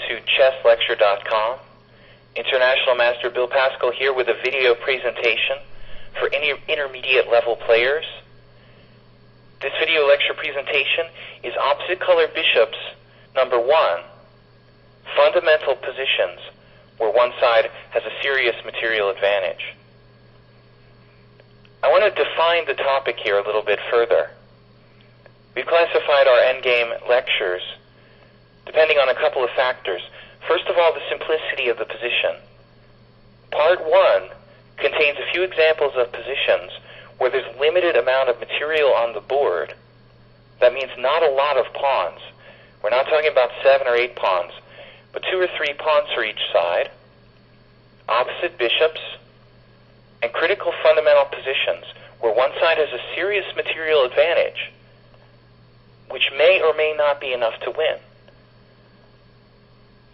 to chesslecture.com. International Master Bill Paschall here with a video presentation for intermediate level players. This video lecture presentation is opposite color bishops number 1, fundamental positions where one side has a serious material advantage. I want to define the topic here a little bit further. We've classified our endgame lectures depending on a couple of factors. First of all, the simplicity of the position. Part 1 contains a few examples of positions where there's limited amount of material on the board. That means not a lot of pawns. We're not talking about 7 or 8 pawns, but 2 or 3 pawns for each side, opposite bishops, and critical fundamental positions where one side has a serious material advantage, which may or may not be enough to win.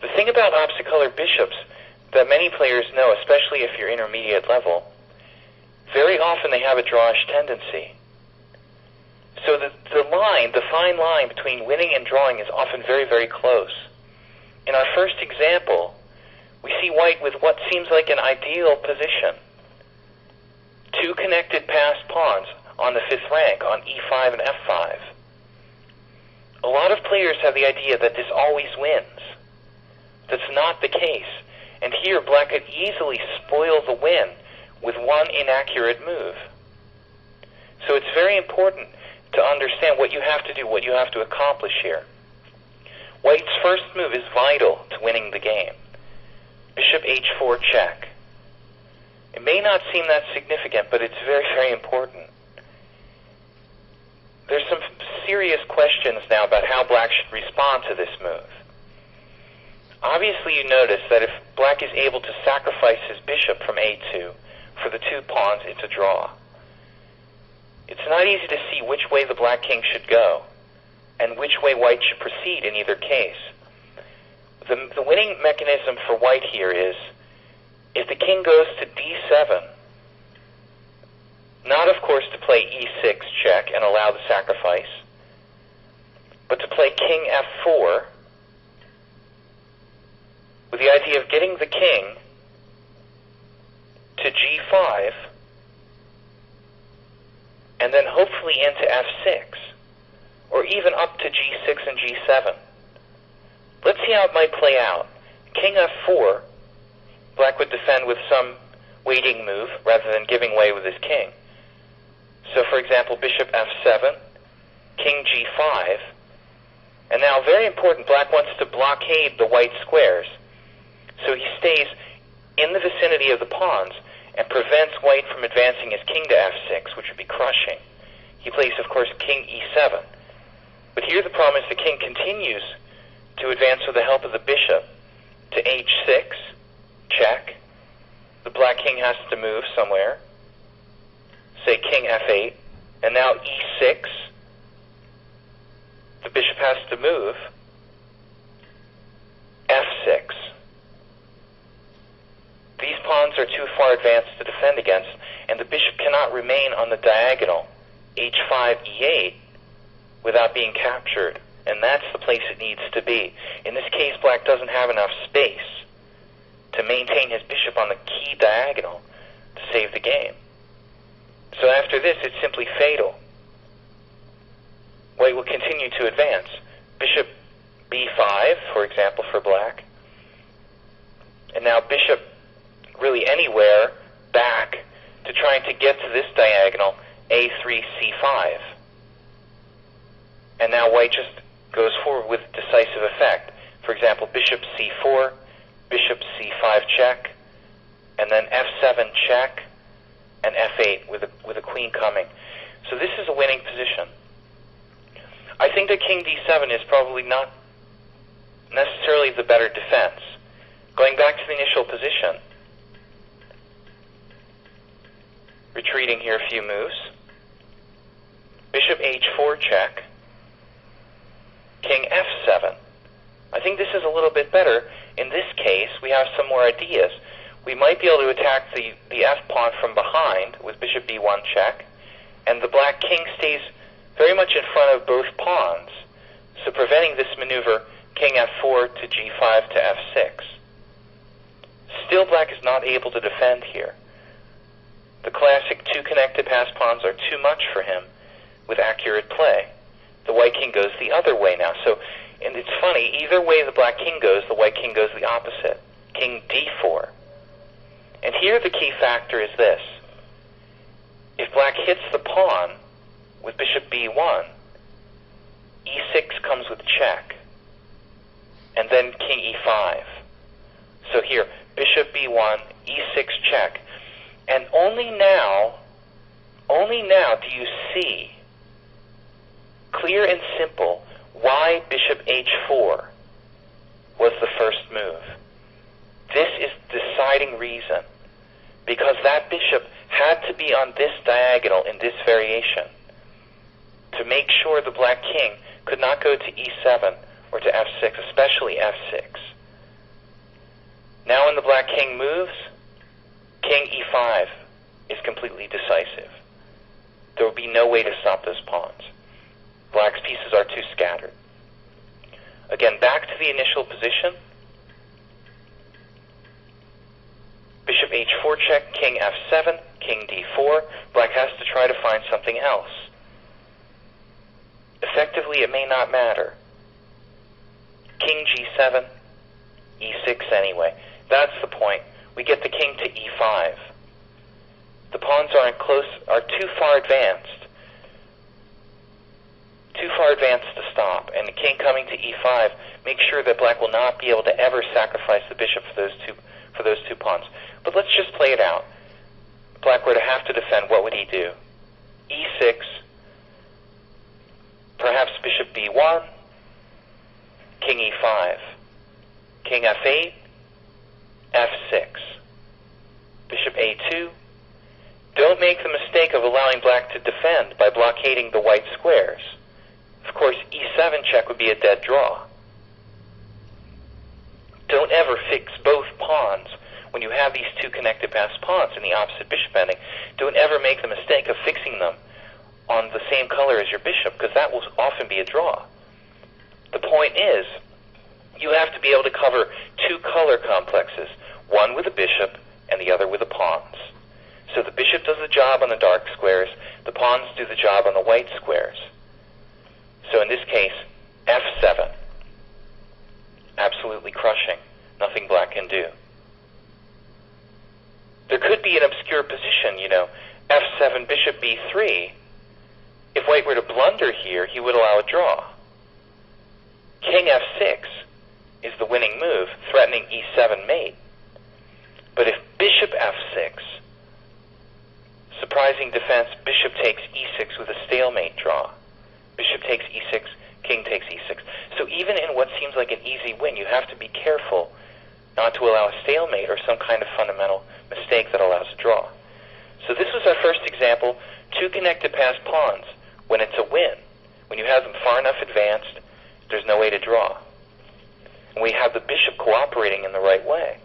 The thing about opposite color bishops that many players know, especially if you're intermediate level, very often they have a drawish tendency. So the fine line between winning and drawing is often very, very close. In our first example, we see white with what seems like an ideal position. 2 connected passed pawns on the 5th rank on e5 and f5. A lot of players have the idea that this always wins. That's not the case. And here, black could easily spoil the win with one inaccurate move. So it's very important to understand what you have to do, what you have to accomplish here. White's first move is vital to winning the game. Bishop h4 check. It may not seem that significant, but it's very, very important. There's some serious questions now about how black should respond to this move. Obviously, you notice that if black is able to sacrifice his bishop from a2 for the 2 pawns, it's a draw. It's not easy to see which way the black king should go and which way white should proceed in either case. The winning mechanism for white here is if the king goes to d7, not of course to play e6 check and allow the sacrifice, but to play king f4 with the idea of getting the king to g5 and then hopefully into f6 or even up to g6 and g7. Let's see how it might play out. King f4, black would defend with some waiting move rather than giving way with his king. So for example, bishop f7, king g5, and now very important, black wants to blockade the white squares. So he stays in the vicinity of the pawns and prevents white from advancing his king to f6, which would be crushing. He plays, of course, king e7. But here the problem is the king continues to advance with the help of the bishop to h6, check. The black king has to move somewhere, say king f8, and now e6. The bishop has to move, f6. These pawns are too far advanced to defend against, and the bishop cannot remain on the diagonal, h5, e8, without being captured. And that's the place it needs to be. In this case, black doesn't have enough space to maintain his bishop on the key diagonal to save the game. So after this, it's simply fatal. White will continue to advance. Bishop b5, for example, for black. And now bishop really anywhere back to trying to get to this diagonal, a3, c5. And now white just goes forward with decisive effect. For example, bishop c4, bishop c5 check, and then f7 check, and f8 with a queen coming. So this is a winning position. I think that king d7 is probably not necessarily the better defense. Going back to the initial position, retreating here a few moves, bishop h4 check, king f7. I think this is a little bit better. In this case, we have some more ideas. We might be able to attack the f-pawn from behind with bishop b1 check, and the black king stays very much in front of both pawns, so preventing this maneuver king f4 to g5 to f6. Still, black is not able to defend here. The classic two connected pass pawns are too much for him with accurate play. The white king goes the other way now. So, and it's funny, either way the black king goes, the white king goes the opposite. King d4. And here the key factor is this. If black hits the pawn with bishop b1, e6 comes with check, and then king e5. So here, bishop b1, e6 check. And only now do you see, clear and simple, why bishop h4 was the first move. This is the deciding reason, because that bishop had to be on this diagonal in this variation to make sure the black king could not go to e7 or to f6, especially f6. Now when the black king moves, king e5 is completely decisive. There will be no way to stop those pawns. Black's pieces are too scattered. Again, back to the initial position. Bishop h4 check, king f7, king d4. Black has to try to find something else. Effectively, it may not matter. King g7, e6 anyway. That's the point. We get the king to e5. The pawns are too far advanced. Too far advanced to stop. And the king coming to e5 makes sure that black will not be able to ever sacrifice the bishop for those two pawns. But let's just play it out. If black were to have to defend, what would he do? e6, perhaps bishop b1, king e5, king f8, f6, bishop a2. Don't make the mistake of allowing black to defend by blockading the white squares. Of course, e7 check would be a dead draw. Don't ever fix both pawns when you have these two connected pass pawns in the opposite bishop ending. Don't ever make the mistake of fixing them on the same color as your bishop, because that will often be a draw. The point is, you have to be able to cover two color complexes, one with a bishop and the other with the pawns. So the bishop does the job on the dark squares, the pawns do the job on the white squares. So in this case, f7. Absolutely crushing. Nothing black can do. There could be an obscure position, f7, bishop b3. If white were to blunder here, he would allow a draw. King f6 is the winning move, threatening e7 mate. But if bishop f6, surprising defense, bishop takes e6 with a stalemate draw. Bishop takes e6, king takes e6. So even in what seems like an easy win, you have to be careful not to allow a stalemate or some kind of fundamental mistake that allows a draw. So this was our first example, two connected pass pawns. When it's a win, when you have them far enough advanced, there's no way to draw. And we have the bishop cooperating in the right way.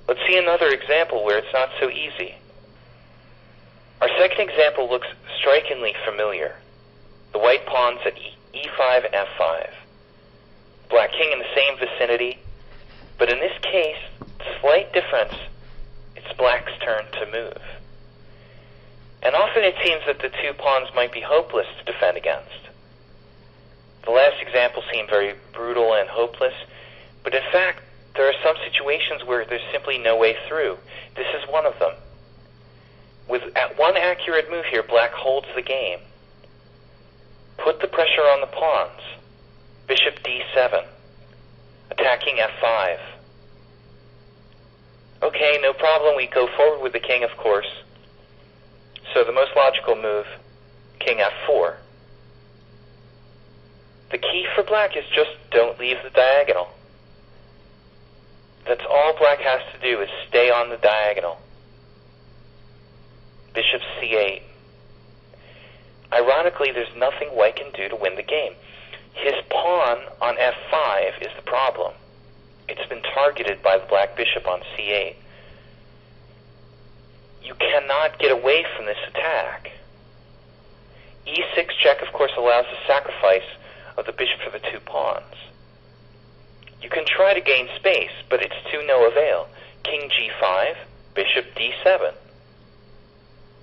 Let's see another example where it's not so easy. Our second example looks strikingly familiar. The white pawns at e5 and f5. Black king in the same vicinity, but in this case, slight difference, it's black's turn to move. And often it seems that the two pawns might be hopeless to defend against. The last example seemed very brutal and hopeless, but in fact, there are some situations where there's simply no way through. This is one of them. With one accurate move here, black holds the game. Put the pressure on the pawns. Bishop d7. Attacking f5. Okay, no problem. We go forward with the king, of course. So the most logical move, king f4. The key for black is just don't leave the diagonal. That's all black has to do is stay on the diagonal. Bishop c8. Ironically, there's nothing white can do to win the game. His pawn on f5 is the problem. It's been targeted by the black bishop on c8. You cannot get away from this attack. e6 check, of course, allows the sacrifice of the bishop for the two pawns. You can try to gain space, but it's to no avail. King g5, bishop d7.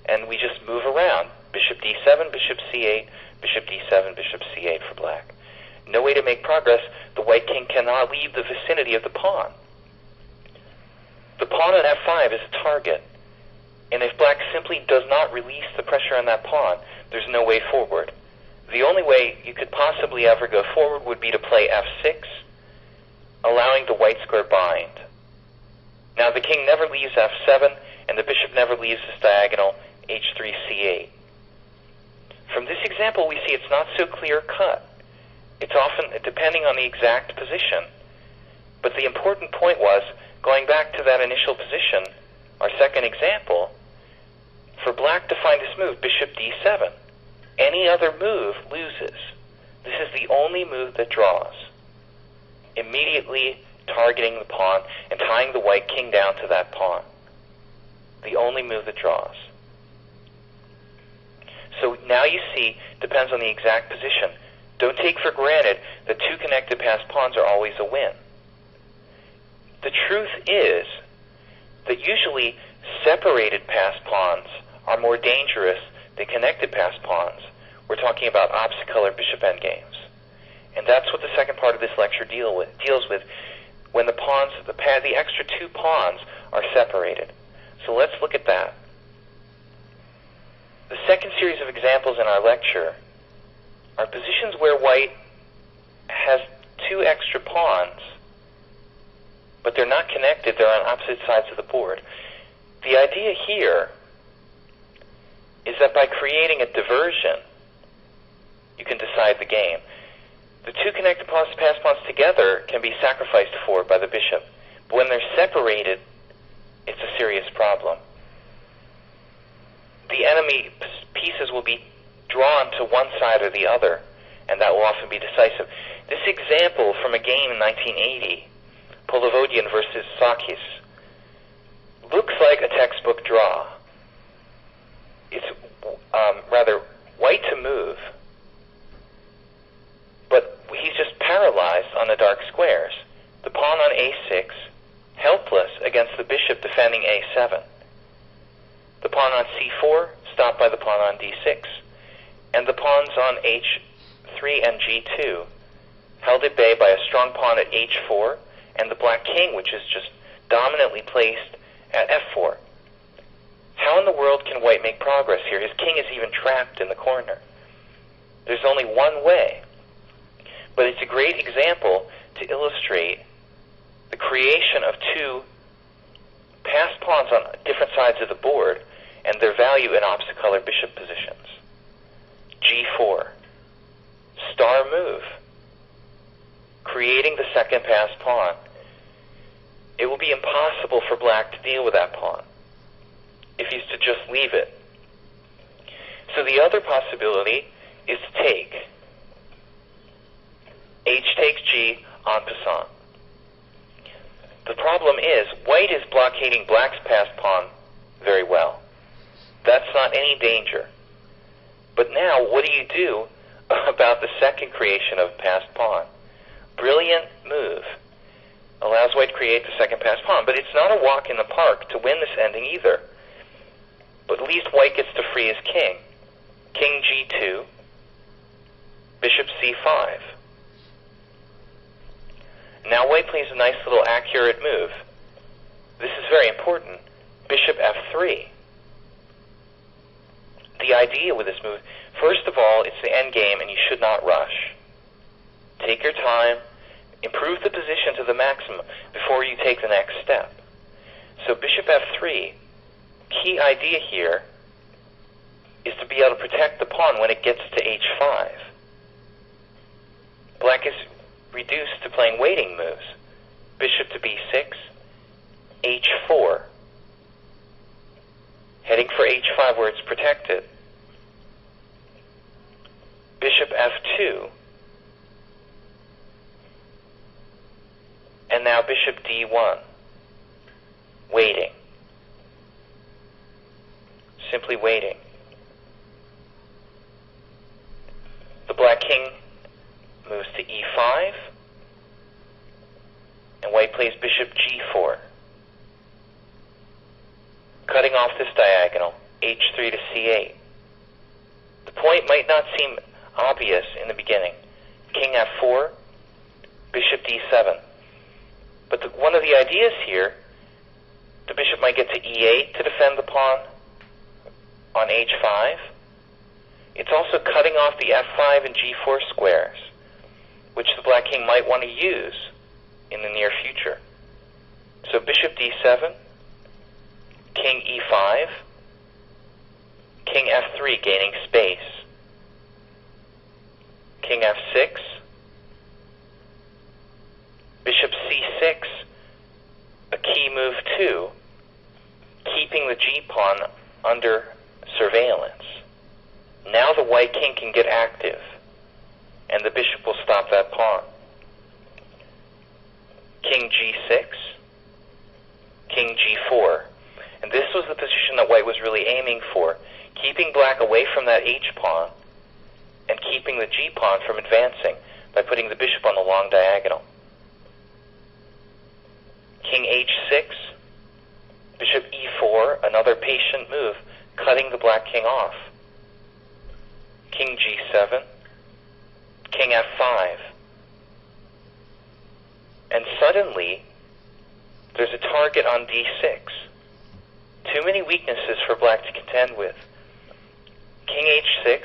And we just move around. Bishop d7, bishop c8, bishop d7, bishop c8 for black. No way to make progress. The white king cannot leave the vicinity of the pawn. The pawn on f5 is a target. And if black simply does not release the pressure on that pawn, there's no way forward. The only way you could possibly ever go forward would be to play f6, allowing the white square bind. Now the king never leaves f7, and the bishop never leaves this diagonal h3, c8. From this example, we see it's not so clear-cut. It's often depending on the exact position. But the important point was, going back to that initial position, our second example, for black to find this move, bishop d7, any other move loses. This is the only move that draws, immediately targeting the pawn and tying the white king down to that pawn. The only move that draws. So now you see, depends on the exact position. Don't take for granted that two connected passed pawns are always a win. The truth is that usually separated passed pawns are more dangerous than connected passed pawns. We're talking about opposite color bishop endgames. And that's what the second part of this lecture deals with when the pawns, the extra two pawns are separated. So let's look at that. The second series of examples in our lecture are positions where white has two extra pawns, but they're not connected, they're on opposite sides of the board. The idea here is that by creating a diversion, you can decide the game. The two connected pawns, passed pawns together can be sacrificed for by the bishop, but when they're separated, it's a serious problem. The enemy pieces will be drawn to one side or the other, and that will often be decisive. This example from a game in 1980, Polovodian versus Sakis, looks like a textbook draw. It's rather white to move, but he's just paralyzed on the dark squares. The pawn on a6, helpless against the bishop defending a7. The pawn on c4, stopped by the pawn on d6. And the pawns on h3 and g2, held at bay by a strong pawn at h4, and the black king, which is just dominantly placed at f4. How in the world can white make progress here? His king is even trapped in the corner. There's only one way. But it's a great example to illustrate the creation of two passed pawns on different sides of the board and their value in opposite color bishop positions. g4, star move, creating the second passed pawn. It will be impossible for black to deal with that pawn if he's to just leave it. So the other possibility is to take. H takes g en passant. The problem is, white is blockading black's passed pawn very well. That's not any danger. But now, what do you do about the second creation of passed pawn? Brilliant move. Allows white to create the second passed pawn. But it's not a walk in the park to win this ending either. But at least white gets to free his king. King g2, bishop c5. Now white plays a nice little accurate move. This is very important. Bishop f3. The idea with this move, first of all, it's the end game and you should not rush. Take your time, improve the position to the maximum before you take the next step. So bishop f3, key idea here is to be able to protect the pawn when it gets to h5. Black is reduced to playing waiting moves. Bishop to b6, h4. Heading for h5 where it's protected. Bishop f2. And now bishop d1. Waiting. Simply waiting. The black king moves to e5. h3 to c8. The point might not seem obvious in the beginning. King f4, bishop d7. But one of the ideas here, the bishop might get to e8 to defend the pawn on h5. It's also cutting off the f5 and g4 squares, which the black king might want to use in the near future. So bishop d7, king e5, king f3 gaining space, king f6, bishop c6, a key move too, keeping the g-pawn under surveillance. Now the white king can get active, and the bishop will stop that pawn. King g6, king g4. And this was the position that white was really aiming for, keeping black away from that h-pawn and keeping the g-pawn from advancing by putting the bishop on the long diagonal. King h6, bishop e4, another patient move, cutting the black king off. King g7, king f5. And suddenly, there's a target on d6. Too many weaknesses for black to contend with. King h6,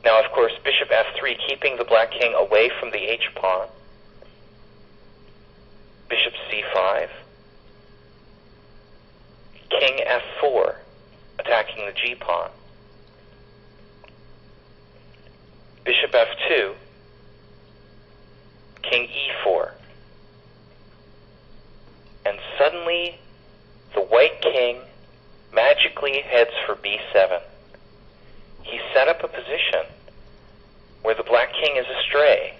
now of course bishop f3, keeping the black king away from the h-pawn. Bishop c5, king f4, attacking the g-pawn. Bishop f2, king e4. And suddenly, the white king magically heads for b7. He set up a position where the black king is astray,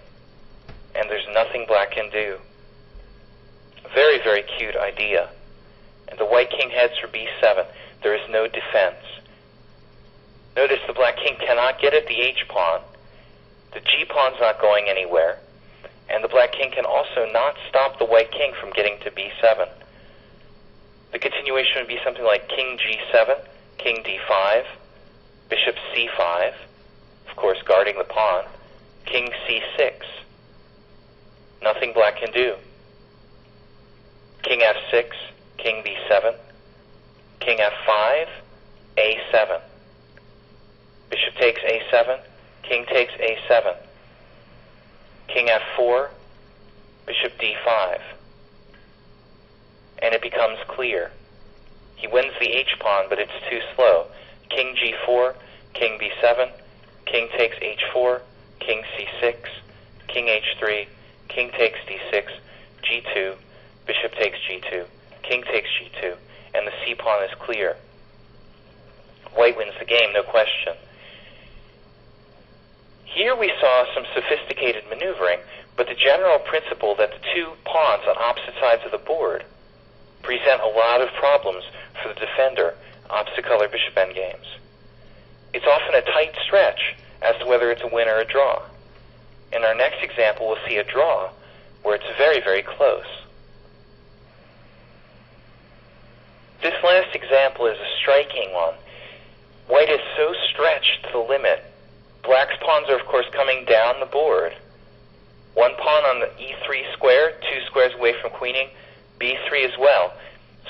and there's nothing black can do. Very, very cute idea. And the white king heads for b7. There is no defense. Notice the black king cannot get at the h-pawn. The g-pawn's not going anywhere. And the black king can also not stop the white king from getting to b7. The continuation would be something like king g7, king d5, bishop c5, of course guarding the pawn, king c6. Nothing black can do. King f6, king b7, king f5, a7. Bishop takes a7, king takes a7. King f4, bishop d5. And it becomes clear. He wins the h-pawn, but it's too slow. King g4, king b7, king takes h4, king c6, king h3, king takes d6, g2, bishop takes g2, king takes g2, and the c-pawn is clear. White wins the game, no question. Here we saw some sophisticated maneuvering, but the general principle that the two pawns on opposite sides of the board present a lot of problems for the defender, opposite color bishop endgames. It's often a tight stretch as to whether it's a win or a draw. In our next example, we'll see a draw where it's very, very close. This last example is a striking one. White is so stretched to the limit. Black's pawns are, of course, coming down the board. One pawn on the e3 square, 2 squares away from queening, b3 as well.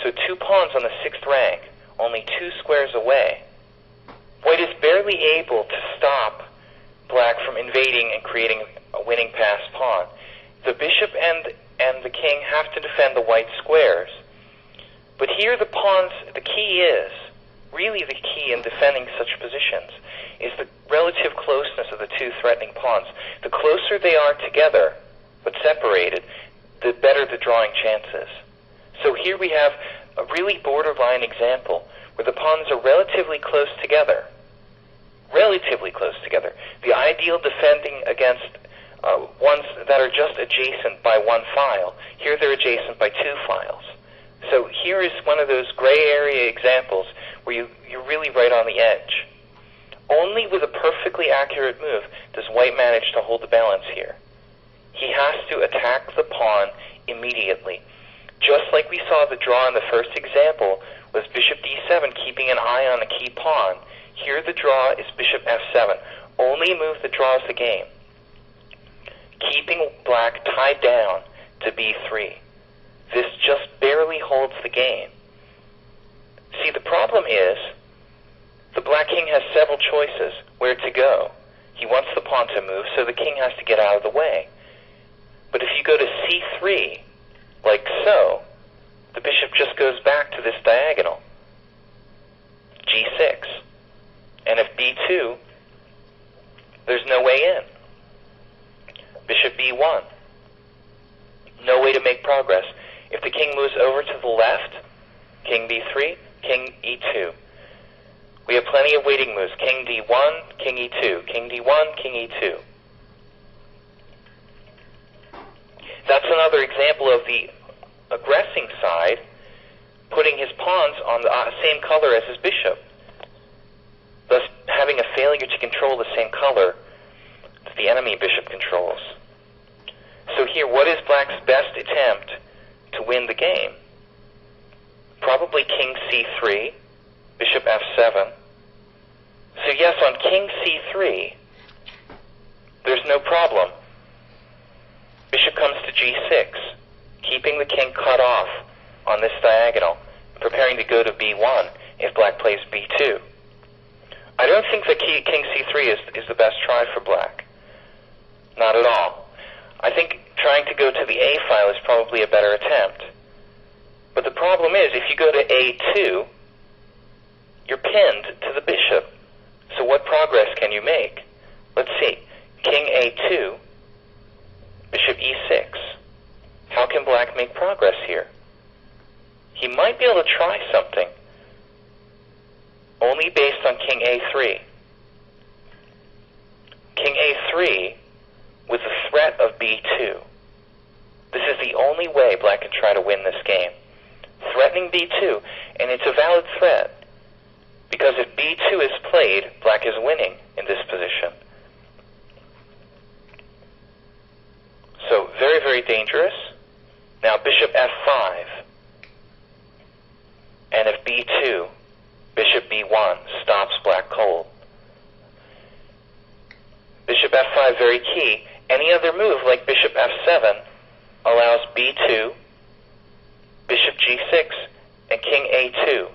So 2 pawns on the 6th rank, only 2 squares away. White is barely able to stop black from invading and creating a winning pass pawn. The bishop and the king have to defend the white squares. But here the pawns, the key is, really the key in defending such positions, is the relative closeness of the two threatening pawns. The closer they are together, but separated, the better the drawing chances. So here we have a really borderline example where the pawns are relatively close together. Relatively close together. The ideal defending against ones that are just adjacent by 1 file. Here they're adjacent by 2 files. So here is one of those gray area examples where you're really right on the edge. Only with a perfectly accurate move does white manage to hold the balance here. He has to attack the pawn immediately. Just like we saw the draw in the first example, was bishop d7, keeping an eye on the key pawn. Here the draw is bishop f7. Only move that draws the game, keeping black tied down to b3. This just barely holds the game. See, the problem is the black king has several choices where to go. He wants the pawn to move, so the king has to get out of the way. But if you go to c3, like so, the bishop just goes back to this diagonal, g6. And if b2, there's no way in. Bishop b1, no way to make progress. If the king moves over to the left, king b3, king e2. We have plenty of waiting moves. King d1, king e2, king d1, king e2. That's another example of the aggressing side putting his pawns on the same color as his bishop, thus having a failure to control the same color that the enemy bishop controls. So here, what is black's best attempt to win the game? Probably king c3, bishop f7. So yes, on king c3, there's no problem. Bishop comes to g6, keeping the king cut off on this diagonal, preparing to go to b1 if black plays b2. I don't think that king c3 is the best try for black. Not at all. I think trying to go to the a file is probably a better attempt. But the problem is, if you go to a2, you're pinned to the bishop. So what progress can you make? Let's see. King a2, bishop e6. How can black make progress here? He might be able to try something, only based on king a3. King a3 with the threat of b2. This is the only way black can try to win this game. Threatening b2, and it's a valid threat, because if b2 is played, black is winning in this position. So very, very dangerous. Now bishop f5, and if b2, bishop b1 stops black cold. Bishop f5 very key. Any other move like bishop f7 allows b2, bishop g6, and king a2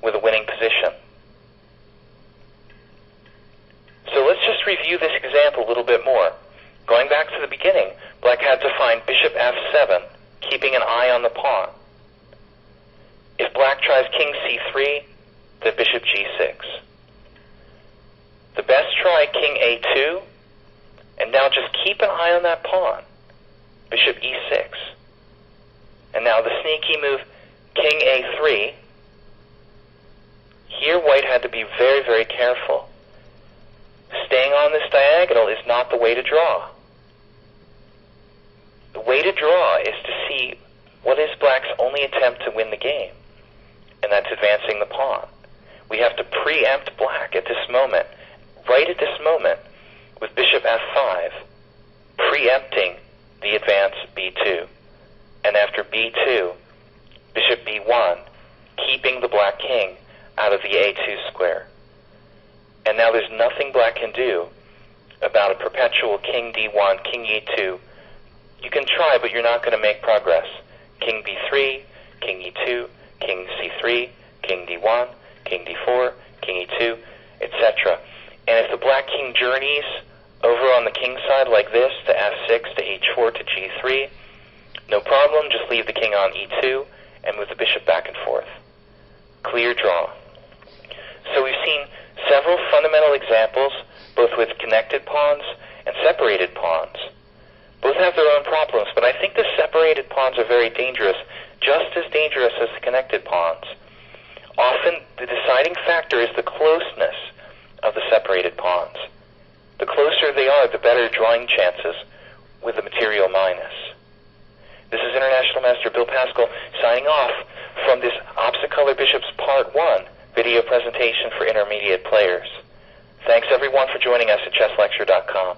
with a winning position. So let's just review this example a little bit more. Going back to the beginning, black had to find bishop f7, keeping an eye on the pawn. If black tries king c3, then bishop g6. The best try, king a2, and now just keep an eye on that pawn, bishop e6. And now the sneaky move, king a3. Here white had to be very, very careful. Staying on this diagonal is not the way to draw. The way to draw is to see what is black's only attempt to win the game, and that's advancing the pawn. We have to preempt black at this moment, right at this moment, with bishop f5, preempting the advance b2. And after b2, bishop b1, keeping the black king out of the a2 square. And now there's nothing black can do about a perpetual king d1, king e2. You can try, but you're not going to make progress. King b3, king e2, king c3, king d1, king d4, king e2, etc. And if the black king journeys over on the king side like this to f6, to h4, to g3, no problem, just leave the king on e2 and move the bishop back and forth. Clear draw. So we've seen several fundamental examples, both with connected pawns and separated pawns. Both have their own problems, but I think the separated pawns are very dangerous, just as dangerous as the connected pawns. Often the deciding factor is the closeness of the separated pawns. The closer they are, the better drawing chances with the material minus. This is International Master Bill Paschall signing off from this Opposite Color Bishops Part 1 video presentation for intermediate players. Thanks everyone for joining us at chesslecture.com.